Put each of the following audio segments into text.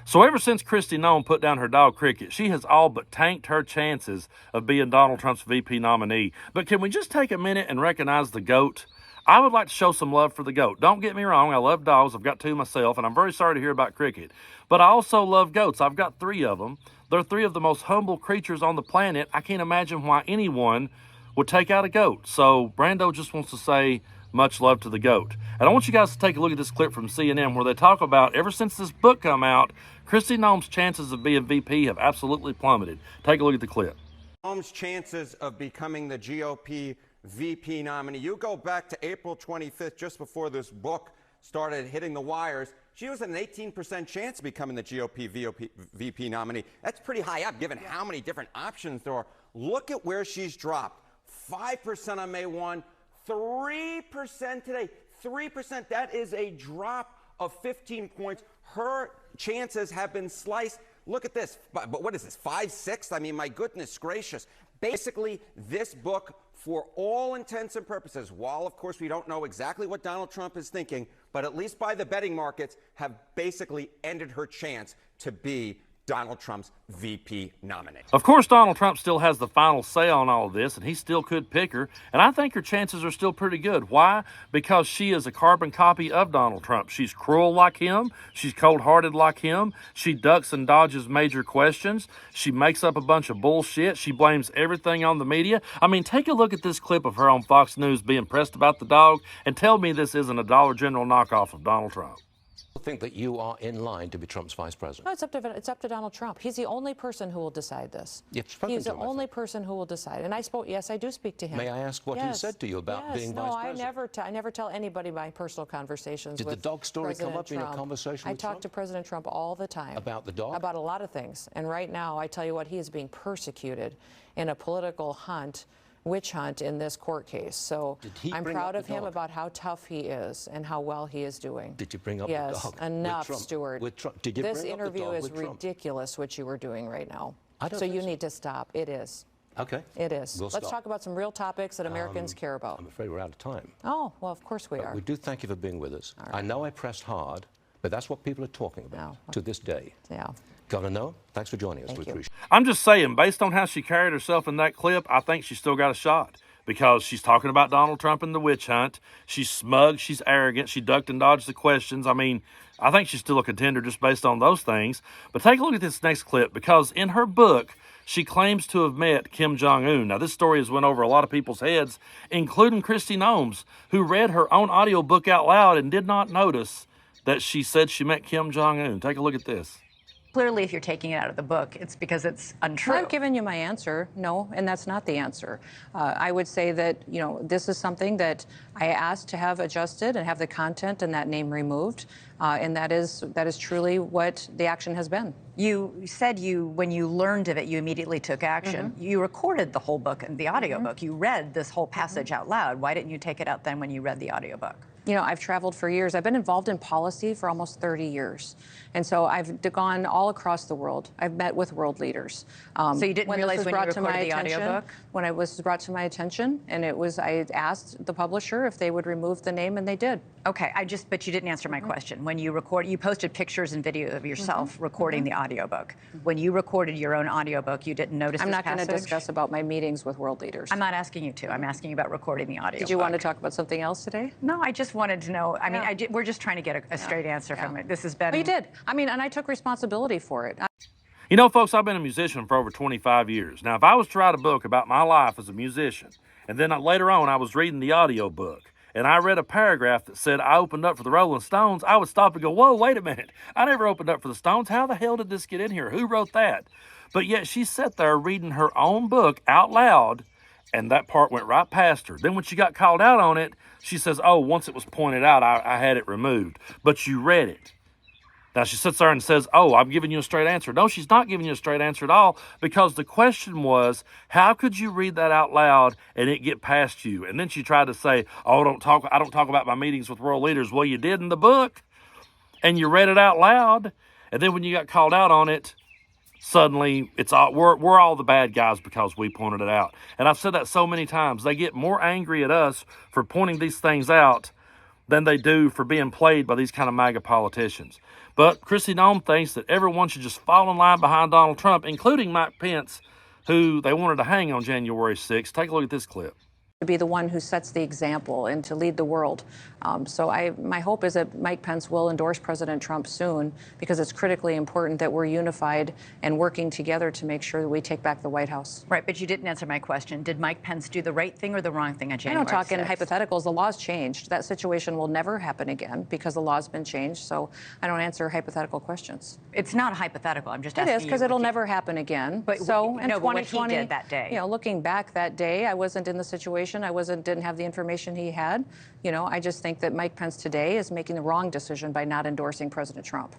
So ever since Krist Noem put down her dog Cricket, she has all but tanked her chances of being Donald Trump's VP nominee. But can we just take a minute and recognize the GOAT? I would like to show some love for the GOAT. Don't get me wrong, I love dogs. I've got two myself, and I'm very sorry to hear about Cricket. But I also love goats. I've got 3 of them. They're 3 of the most humble creatures on the planet. I can't imagine why anyone would take out a goat. So Brando just wants to say much love to the GOAT. And I want you guys to take a look at this clip from CNN where they talk about ever since this book come out, Krist Noem's chances of being VP have absolutely plummeted. Take a look at the clip. Noem's chances of becoming the GOP VP nominee. You go back to April 25th, just before this book started hitting the wires. She was an 18% chance of becoming the GOP VP nominee. That's pretty high up, given how many different options there are. Look at where she's dropped. 5% on May 1, 3% today. 3%. That is a drop of 15 points. Her chances have been sliced. Look at this. But what is this, 5/6? I mean, my goodness gracious. Basically, this book, for all intents and purposes, while, of course, we don't know exactly what Donald Trump is thinking, but at least by the betting markets, have basically ended her chance to be Donald Trump's VP nominee. Of course, Donald Trump still has the final say on all of this, and he still could pick her. And I think her chances are still pretty good. Why? Because she is a carbon copy of Donald Trump. She's cruel like him. She's cold-hearted like him. She ducks and dodges major questions. She makes up a bunch of bullshit. She blames everything on the media. I mean, take a look at this clip of her on Fox News being pressed about the dog, and tell me this isn't a Dollar General knockoff of Donald Trump. Think that you are in line to be Trump's vice president? No, it's up to Donald Trump. He's the only person who will decide this. He's the only person who will decide. And I spoke. Yes, I do speak to him. May I ask what he said to you about being vice president? No, I never tell anybody my personal conversations. Did with the dog story President come up Trump. in a conversation with I talk to President Trump all the time. About the dog? About a lot of things. And right now, I tell you what, he is being persecuted in a political witch hunt in this court case. So I'm proud of him about how tough he is and how well he is doing. Did you bring up the dog? Yes, enough, Stuart. Did you this bring interview up the dog is ridiculous, what you were doing right now. So you so. need to stop. It is. Okay. It is. We'll Let's talk about some real topics that Americans care about. I'm afraid we're out of time. Oh, well, of course we are. We do thank you for being with us. Right. I know I pressed hard, but that's what people are talking about to this day. Yeah. Governor Noem, thanks for joining us. We appreciate it. I'm just saying, based on how she carried herself in that clip, I think she's still got a shot. Because she's talking about Donald Trump and the witch hunt. She's smug. She's arrogant. She ducked and dodged the questions. I mean, I think she's still a contender just based on those things. But take a look at this next clip, because in her book, she claims to have met Kim Jong-un. Now, this story has went over a lot of people's heads, including Krist Noem's, who read her own audiobook out loud and did not notice that she said she met Kim Jong-un. Take a look at this. Clearly, if you're taking it out of the book, it's because it's untrue. I've given you my answer, no, and that's not the answer. I would say that, this is something that I asked to have adjusted and have the content and that name removed, and that is truly what the action has been. You said when you learned of it, you immediately took action. You recorded the whole book and the audiobook. You read this whole passage out loud. Why didn't you take it out then when you read the audiobook? I've traveled for years. I've been involved in policy for almost 30 years. And so I've gone all across the world. I've met with world leaders. So you didn't realize when you recorded the audiobook? When it was brought to my attention, and I asked the publisher if they would remove the name, and they did. Okay, but you didn't answer my question. When you posted pictures and video of yourself recording the audiobook. When you recorded your own audiobook, you didn't notice I'm this not going to passage? discuss about my meetings with world leaders. I'm not asking you to. I'm asking you about recording the audiobook. Did you want to talk about something else today? No, I just wanted to know. I mean, we're just trying to get a straight answer from it. This has been... Oh, you did. And I took responsibility for it. Folks, I've been a musician for over 25 years. Now, if I was to write a book about my life as a musician, and then later on I was reading the audio book, and I read a paragraph that said I opened up for the Rolling Stones, I would stop and go, whoa, wait a minute. I never opened up for the Stones. How the hell did this get in here? Who wrote that? But yet she sat there reading her own book out loud, and that part went right past her. Then when she got called out on it, she says, oh, once it was pointed out, I had it removed. But you read it. Now, she sits there and says, oh, I'm giving you a straight answer. No, she's not giving you a straight answer at all, because the question was, how could you read that out loud and it get past you? And then she tried to say, oh, I don't talk about my meetings with world leaders. Well, you did in the book, and you read it out loud. And then when you got called out on it, suddenly we're all the bad guys because we pointed it out. And I've said that so many times. They get more angry at us for pointing these things out than they do for being played by these kind of MAGA politicians. But Krist Noem thinks that everyone should just fall in line behind Donald Trump, including Mike Pence, who they wanted to hang on January 6th. Take a look at this clip. To be the one who sets the example and to lead the world. My hope is that Mike Pence will endorse President Trump soon, because it's critically important that we're unified and working together to make sure that we take back the White House. Right, but you didn't answer my question. Did Mike Pence do the right thing or the wrong thing on January 6th? I don't talk in hypotheticals. The law's changed. That situation will never happen again because the law's been changed. So I don't answer hypothetical questions. It's not hypothetical. I'm just asking you. It is, because it'll never happen again. But so in no, but 2020, what he did that day. Looking back that day, I wasn't in the situation. I didn't have the information he had. I just think that Mike Pence today is making the wrong decision by not endorsing President Trump.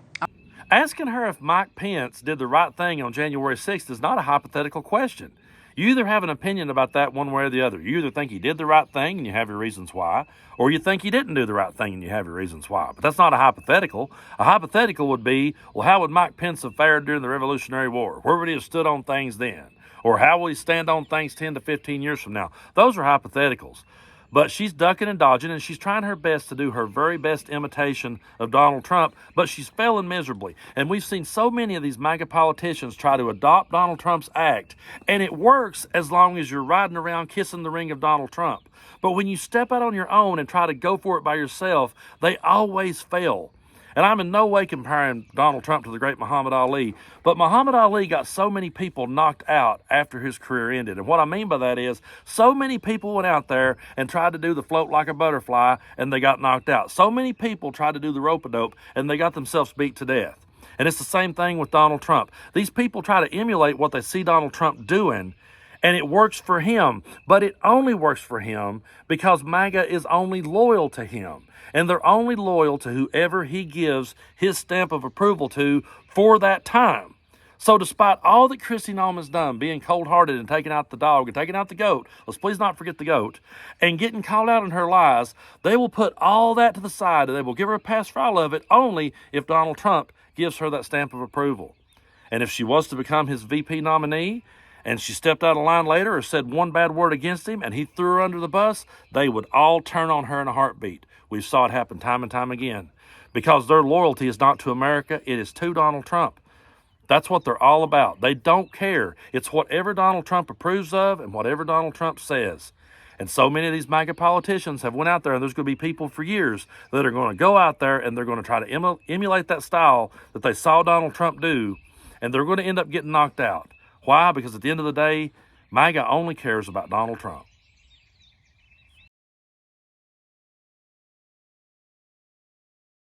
Asking her if Mike Pence did the right thing on January 6th is not a hypothetical question. You either have an opinion about that one way or the other. You either think he did the right thing and you have your reasons why, or you think he didn't do the right thing and you have your reasons why. But that's not a hypothetical. A hypothetical would be, well, how would Mike Pence have fared during the Revolutionary War? Where would he have stood on things then? Or how will he stand on things 10 to 15 years from now? Those are hypotheticals. But she's ducking and dodging, and she's trying her best to do her very best imitation of Donald Trump, but she's failing miserably. And we've seen so many of these MAGA politicians try to adopt Donald Trump's act, and it works as long as you're riding around kissing the ring of Donald Trump. But when you step out on your own and try to go for it by yourself, they always fail. And I'm in no way comparing Donald Trump to the great Muhammad Ali, but Muhammad Ali got so many people knocked out after his career ended. And what I mean by that is, so many people went out there and tried to do the float like a butterfly, and they got knocked out. So many people tried to do the rope-a-dope, and they got themselves beat to death. And it's the same thing with Donald Trump. These people try to emulate what they see Donald Trump doing, and it works for him, but it only works for him because MAGA is only loyal to him. And they're only loyal to whoever he gives his stamp of approval to for that time. So despite all that Krist Noem has done, being cold-hearted and taking out the dog and taking out the goat, let's please not forget the goat, and getting called out on her lies, they will put all that to the side and they will give her a pass for all of it only if Donald Trump gives her that stamp of approval. And if she was to become his VP nominee, and she stepped out of line later or said one bad word against him and he threw her under the bus, they would all turn on her in a heartbeat. We saw it happen time and time again. Because their loyalty is not to America, it is to Donald Trump. That's what they're all about. They don't care. It's whatever Donald Trump approves of and whatever Donald Trump says. And so many of these MAGA politicians have went out there, and there's going to be people for years that are going to go out there and they're going to try to emulate that style that they saw Donald Trump do, and they're going to end up getting knocked out. Why? Because at the end of the day, MAGA only cares about Donald Trump.